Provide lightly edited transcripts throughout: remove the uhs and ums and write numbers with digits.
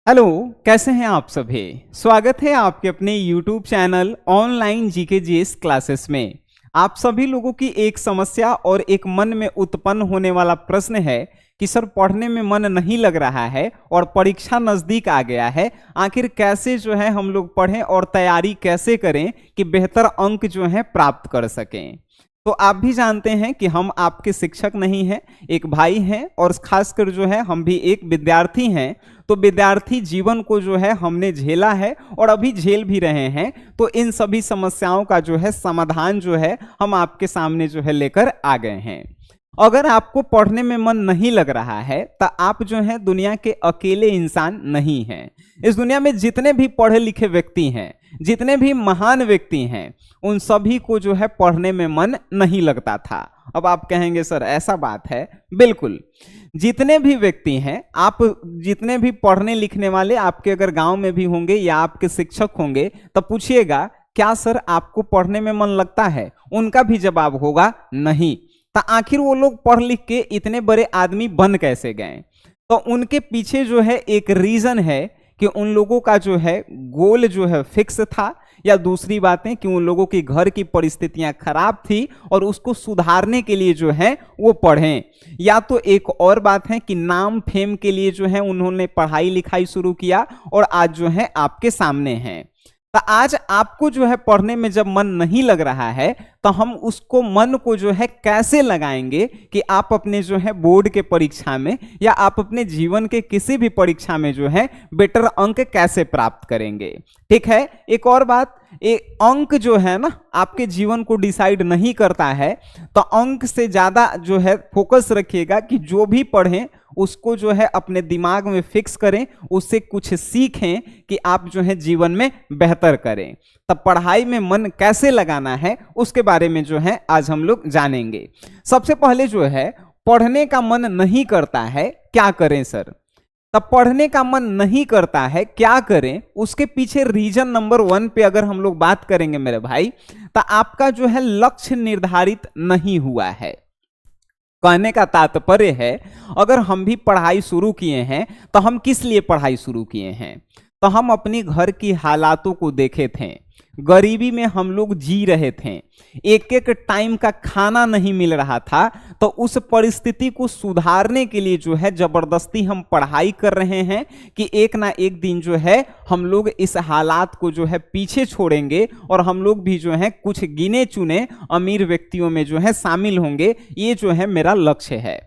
Hello. कैसे हैं आप सभी। स्वागत है आपके अपने YouTube channel online GK GS classes में। आप सभी लोगों की एक समस्या और एक मन में उत्पन्न होने वाला प्रश्न है कि सर पढ़ने में मन नहीं लग रहा है और परीक्षा नज़दीक आ गया है, आखिर कैसे जो है हम लोग पढ़ें और तैयारी कैसे करें कि बेहतर अंक जो है प्राप्त कर सकें। तो आप भी जानते हैं कि हम आपके शिक्षक नहीं हैं, एक भाई हैं और खासकर जो है हम भी एक विद्यार्थी हैं। तो विद्यार्थी जीवन को जो है हमने झेला है और अभी झेल भी रहे हैं। तो इन सभी समस्याओं का जो है समाधान जो है हम आपके सामने जो है लेकर आ गए हैं। अगर आपको पढ़ने में मन नहीं लग रहा है तो आप जो है दुनिया के अकेले इंसान नहीं हैं। इस दुनिया में जितने भी पढ़े लिखे व्यक्ति हैं, जितने भी महान व्यक्ति हैं, उन सभी को जो है पढ़ने में मन नहीं लगता था। अब आप कहेंगे सर ऐसा बात है, बिल्कुल। जितने भी व्यक्ति हैं, आप जितने भी पढ़ने लिखने वाले आपके अगर गांव में भी होंगे या आपके शिक्षक होंगे तो पूछिएगा क्या सर आपको पढ़ने में मन लगता है, उनका भी जवाब होगा नहीं। तो आखिर वो लोग पढ़ लिख के इतने बड़े आदमी बन कैसे गए? तो उनके पीछे जो है एक रीजन है कि उन लोगों का जो है गोल जो है फिक्स था, या दूसरी बातें कि उन लोगों की घर की परिस्थितियां खराब थी और उसको सुधारने के लिए जो है वो पढ़ें। या तो एक और बात है कि नाम फेम के लिए जो है उन्होंने पढ़ाई लिखाई शुरू किया और आज जो है आपके सामने हैं। तो आज आपको जो है पढ़ने में जब मन नहीं लग रहा है तो हम उसको मन को जो है कैसे लगाएंगे कि आप अपने जो है बोर्ड के परीक्षा में या आप अपने जीवन के किसी भी परीक्षा में जो है बेटर अंक कैसे प्राप्त करेंगे। ठीक है, एक और बात, एक अंक जो है ना आपके जीवन को डिसाइड नहीं करता है। तो अंक से ज्यादा जो है फोकस रखिएगा कि जो भी पढ़ें उसको जो है अपने दिमाग में फिक्स करें, उससे कुछ सीखें कि आप जो है जीवन में बेहतर करें। तब पढ़ाई में मन कैसे लगाना है उसके बारे में जो है आज हम लोग जानेंगे। सबसे पहले जो है पढ़ने का मन नहीं करता है, क्या करें सर? तब पढ़ने का मन नहीं करता है, क्या करें? उसके पीछे रीजन नंबर 1 पे अगर हम लोग बात करेंगे मेरे भाई, तो आपका जो है लक्ष्य निर्धारित नहीं हुआ है। कहने का तात्पर्य है अगर हम भी पढ़ाई शुरू किए हैं तो हम किस लिए पढ़ाई शुरू किए हैं? तो हम अपनी घर की हालातों को देखे थे, गरीबी में हम लोग जी रहे थे, एक एक टाइम का खाना नहीं मिल रहा था। तो उस परिस्थिति को सुधारने के लिए जो है जबरदस्ती हम पढ़ाई कर रहे हैं कि एक ना एक दिन जो है हम लोग इस हालात को जो है पीछे छोड़ेंगे और हम लोग भी जो है कुछ गिने चुने अमीर व्यक्तियों में जो है शामिल होंगे। ये जो है मेरा लक्ष्य है।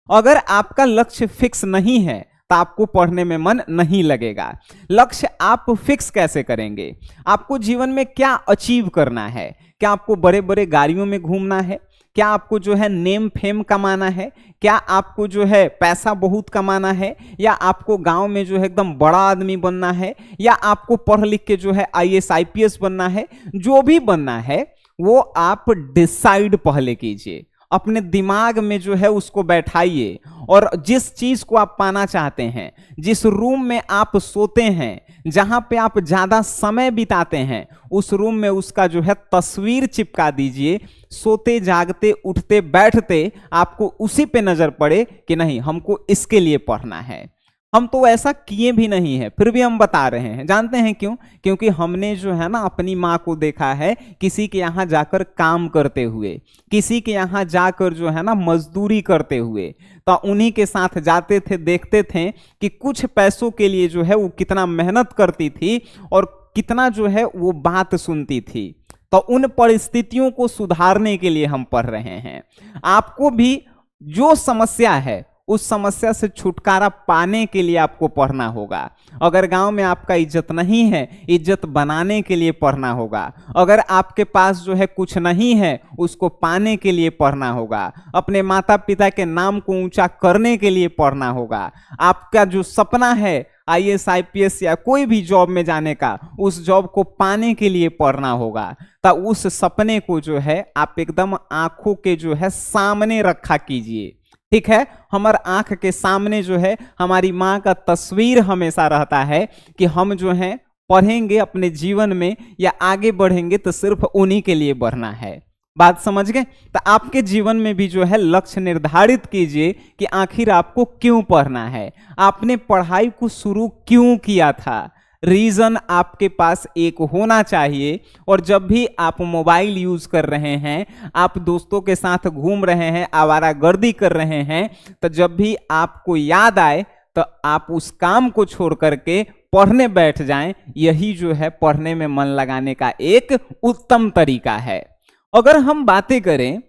अगर आपका लक्ष्य फिक्स नहीं है तो आपको पढ़ने में मन नहीं लगेगा। लक्ष्य आप फिक्स कैसे करेंगे? आपको जीवन में क्या अचीव करना है? क्या आपको बड़े बड़े गाड़ियों में घूमना है? क्या आपको जो है नेम फेम कमाना है? क्या आपको जो है पैसा बहुत कमाना है? या आपको गांव में जो है एकदम बड़ा आदमी बनना है? या आपको पढ़ लिख के जो है आईएएस आईपीएस बनना है? जो भी बनना है वो आप डिसाइड पहले कीजिए, अपने दिमाग में जो है उसको बैठाइए और जिस चीज को आप पाना चाहते हैं, जिस रूम में आप सोते हैं, जहां पे आप ज्यादा समय बिताते हैं, उस रूम में उसका जो है तस्वीर चिपका दीजिए। सोते जागते उठते बैठते आपको उसी पे नजर पड़े कि नहीं हमको इसके लिए पढ़ना है। हम तो ऐसा किए भी नहीं है, फिर भी हम बता रहे हैं। जानते हैं क्यों? क्योंकि हमने जो है ना अपनी माँ को देखा है किसी के यहाँ जाकर काम करते हुए, किसी के यहाँ जाकर जो है ना मजदूरी करते हुए। तो उन्हीं के साथ जाते थे, देखते थे कि कुछ पैसों के लिए जो है वो कितना मेहनत करती थी और कितना जो है वो बात सुनती थी। तो उन परिस्थितियों को सुधारने के लिए हम पढ़ रहे हैं। आपको भी जो समस्या है उस समस्या से छुटकारा पाने के लिए आपको पढ़ना होगा। अगर गांव में आपका इज्जत नहीं है, इज्जत बनाने के लिए पढ़ना होगा। अगर आपके पास जो है कुछ नहीं है, उसको पाने के लिए पढ़ना होगा। अपने माता पिता के नाम को ऊंचा करने के लिए पढ़ना होगा। आपका जो सपना है आईएएस आईपीएस या कोई भी जॉब में जाने का, उस जॉब को पाने के लिए पढ़ना होगा। तो उस सपने को जो है आप एकदम आंखों के जो है सामने रखा कीजिए। ठीक है, हमारे आंख के सामने जो है हमारी माँ का तस्वीर हमेशा रहता है कि हम जो है पढ़ेंगे अपने जीवन में या आगे बढ़ेंगे तो सिर्फ उन्हीं के लिए बढ़ना है। बात समझ गए? तो आपके जीवन में भी जो है लक्ष्य निर्धारित कीजिए कि आखिर आपको क्यों पढ़ना है, आपने पढ़ाई को शुरू क्यों किया था। रीजन आपके पास एक होना चाहिए। और जब भी आप मोबाइल यूज कर रहे हैं, आप दोस्तों के साथ घूम रहे हैं, आवारागर्दी कर रहे हैं, तो जब भी आपको याद आए तो आप उस काम को छोड़ करके पढ़ने बैठ जाएं। यही जो है पढ़ने में मन लगाने का एक उत्तम तरीका है। अगर हम बातें करें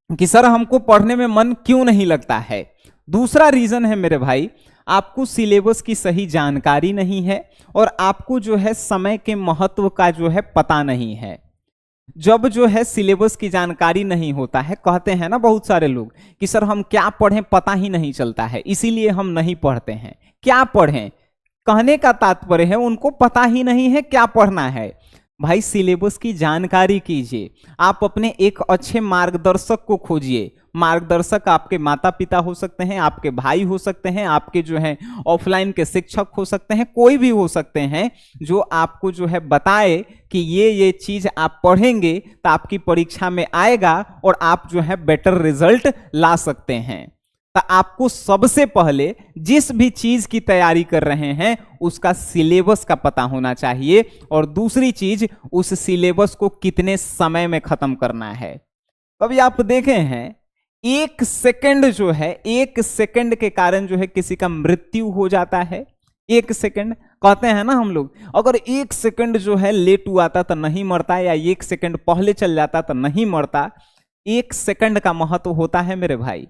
कि सर हमको पढ़ने में मन क्यों नहीं लगता है, दूसरा रीजन है मेरे भाई, आपको सिलेबस की सही जानकारी नहीं है और आपको जो है समय के महत्व का जो है पता नहीं है। जब जो है सिलेबस की जानकारी नहीं होता है, कहते हैं ना बहुत सारे लोग कि सर हम क्या पढ़ें पता ही नहीं चलता है, इसीलिए हम नहीं पढ़ते हैं। क्या पढ़ें, कहने का तात्पर्य है उनको पता ही नहीं है क्या पढ़ना है। भाई सिलेबस की जानकारी कीजिए, आप अपने एक अच्छे मार्गदर्शक को खोजिए। मार्गदर्शक आपके माता पिता हो सकते हैं, आपके भाई हो सकते हैं, आपके जो है ऑफलाइन के शिक्षक हो सकते हैं, कोई भी हो सकते हैं जो आपको जो है बताए कि ये चीज आप पढ़ेंगे तो आपकी परीक्षा में आएगा और आप जो है बेटर रिजल्ट ला सकते हैं। तो आपको सबसे पहले जिस भी चीज की तैयारी कर रहे हैं उसका सिलेबस का पता होना चाहिए, और दूसरी चीज उस सिलेबस को कितने समय में खत्म करना है। कभी आप देखे हैं एक सेकंड जो है, एक सेकंड के कारण जो है किसी का मृत्यु हो जाता है। एक सेकंड कहते हैं ना हम लोग, अगर एक सेकंड जो है लेट हुआ था तो नहीं मरता, या एक सेकंड पहले चल जाता तो नहीं मरता। एक सेकंड का महत्व होता है मेरे भाई।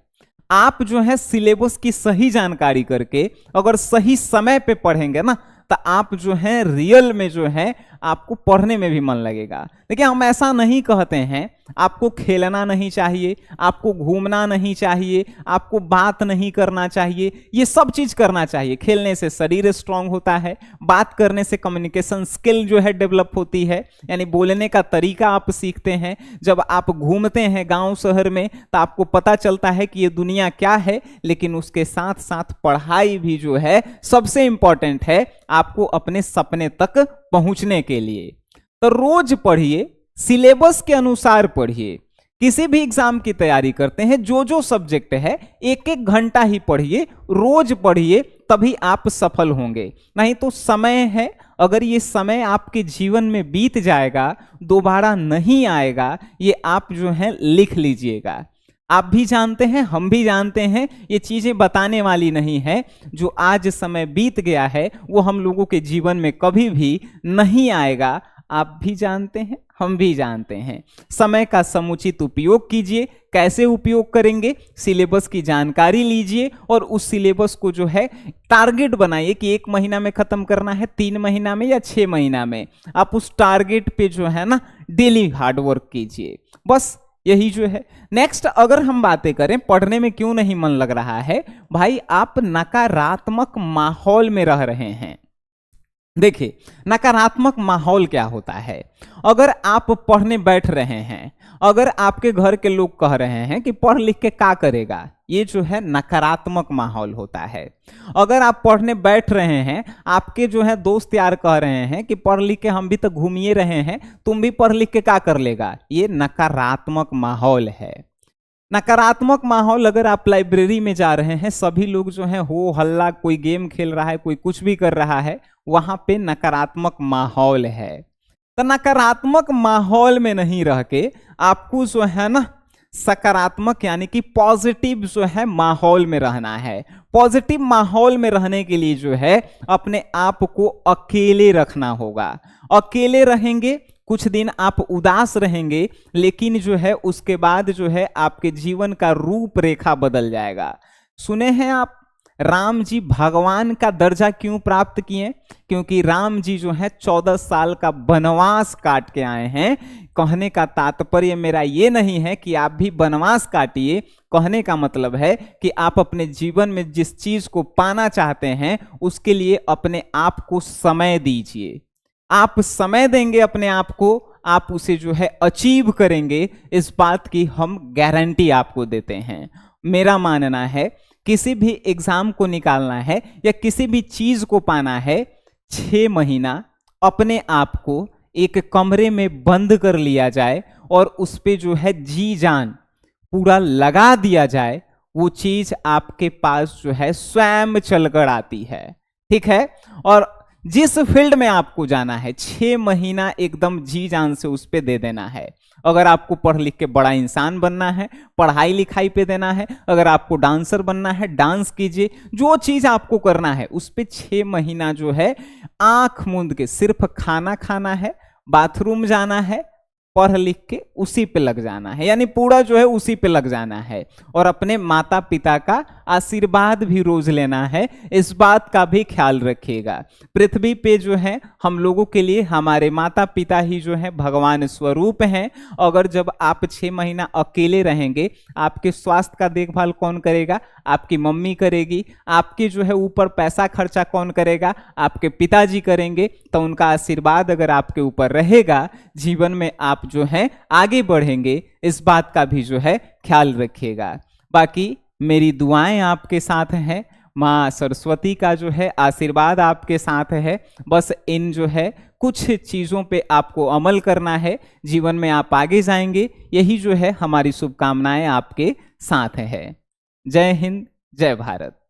आप जो है सिलेबस की सही जानकारी करके अगर सही समय पे पढ़ेंगे ना, तो आप जो है रियल में जो है आपको पढ़ने में भी मन लगेगा। देखिए हम ऐसा नहीं कहते हैं आपको खेलना नहीं चाहिए, आपको घूमना नहीं चाहिए, आपको बात नहीं करना चाहिए, ये सब चीज करना चाहिए। खेलने से शरीर स्ट्रांग होता है, बात करने से कम्युनिकेशन स्किल जो है डेवलप होती है, यानी बोलने का तरीका आप सीखते हैं। जब आप घूमते हैं गांव शहर में तो आपको पता चलता है कि ये दुनिया क्या है। लेकिन उसके साथ साथ पढ़ाई भी जो है सबसे इंपॉर्टेंट है आपको अपने सपने तक पहुंचने के लिए। तो रोज पढ़िए, सिलेबस के अनुसार पढ़िए। किसी भी एग्जाम की तैयारी करते हैं, जो जो सब्जेक्ट है एक एक घंटा ही पढ़िए, रोज पढ़िए, तभी आप सफल होंगे। नहीं तो समय है, अगर ये समय आपके जीवन में बीत जाएगा, दोबारा नहीं आएगा, ये आप जो है लिख लीजिएगा। आप भी जानते हैं, हम भी जानते हैं, ये चीजें बताने वाली नहीं है। जो आज समय बीत गया है वो हम लोगों के जीवन में कभी भी नहीं आएगा। आप भी जानते हैं, हम भी जानते हैं। समय का समुचित उपयोग कीजिए। कैसे उपयोग करेंगे? सिलेबस की जानकारी लीजिए और उस सिलेबस को जो है टारगेट बनाइए कि 1 महीना में खत्म करना है, 3 महीना में या 6 महीना में। आप उस टारगेट पे जो है ना डेली हार्डवर्क कीजिए, बस यही जो है। नेक्स्ट अगर हम बातें करें पढ़ने में क्यों नहीं मन लग रहा है, भाई आप नकारात्मक माहौल में रह रहे हैं। देखिए नकारात्मक माहौल क्या होता है, अगर आप पढ़ने बैठ रहे हैं, अगर आपके घर के लोग कह रहे हैं कि पढ़ लिख के क्या करेगा, ये जो है नकारात्मक माहौल होता है। अगर आप पढ़ने बैठ रहे हैं, आपके जो है दोस्त यार कह रहे हैं कि पढ़ लिख के हम भी तो घूमिए रहे हैं, तुम भी पढ़ लिख के क्या कर लेगा, ये नकारात्मक माहौल है। नकारात्मक माहौल, अगर आप लाइब्रेरी में जा रहे हैं, सभी लोग जो है हो हल्ला, कोई गेम खेल रहा है, कोई कुछ भी कर रहा है, वहां पे नकारात्मक माहौल है। तो नकारात्मक माहौल में नहीं रह के आपको जो है ना सकारात्मक यानी कि पॉजिटिव जो है माहौल में रहना है। पॉजिटिव माहौल में रहने के लिए जो है अपने आप को अकेले रखना होगा। अकेले रहेंगे, कुछ दिन आप उदास रहेंगे, लेकिन जो है उसके बाद जो है आपके जीवन का रूपरेखा बदल जाएगा। सुने हैं आप राम जी भगवान का दर्जा क्यों प्राप्त किए? क्योंकि राम जी जो है 14 साल का वनवास काट के आए हैं। कहने का तात्पर्य मेरा ये नहीं है कि आप भी वनवास काटिए, कहने का मतलब है कि आप अपने जीवन में जिस चीज को पाना चाहते हैं उसके लिए अपने आप को समय दीजिए। आप समय देंगे अपने आप को, आप उसे जो है अचीव करेंगे, इस बात की हम गारंटी आपको देते हैं। मेरा मानना है किसी भी एग्जाम को निकालना है या किसी भी चीज को पाना है, 6 महीना अपने आप को एक कमरे में बंद कर लिया जाए और उस पे जो है जी जान पूरा लगा दिया जाए, वो चीज आपके पास जो है स्वयं चलकर आती है। ठीक है। और जिस फील्ड में आपको जाना है 6 महीना एकदम जी जान से उस पे दे देना है। अगर आपको पढ़ लिख के बड़ा इंसान बनना है, पढ़ाई लिखाई पे देना है। अगर आपको डांसर बनना है, डांस कीजिए। जो चीज आपको करना है उस पे 6 महीना जो है आंख मूंद के सिर्फ खाना खाना है, बाथरूम जाना है, पढ़ लिख के उसी पे लग जाना है, यानी पूरा जो है उसी पे लग जाना है। और अपने माता पिता का आशीर्वाद भी रोज लेना है, इस बात का भी ख्याल रखिएगा। पृथ्वी पे जो है हम लोगों के लिए हमारे माता पिता ही जो है भगवान स्वरूप हैं। अगर जब आप 6 महीना अकेले रहेंगे, आपके स्वास्थ्य का देखभाल कौन करेगा? आपकी मम्मी करेगी। आपके जो है ऊपर पैसा खर्चा कौन करेगा? आपके पिताजी करेंगे। तो उनका आशीर्वाद अगर आपके ऊपर रहेगा, जीवन में आप जो है आगे बढ़ेंगे, इस बात का भी जो है ख्याल रखिएगा। बाकी मेरी दुआएं आपके साथ हैं, माँ सरस्वती का जो है आशीर्वाद आपके साथ है। बस इन जो है कुछ चीज़ों पे आपको अमल करना है, जीवन में आप आगे जाएंगे। यही जो है हमारी शुभकामनाएं आपके साथ है। जय हिंद, जय भारत।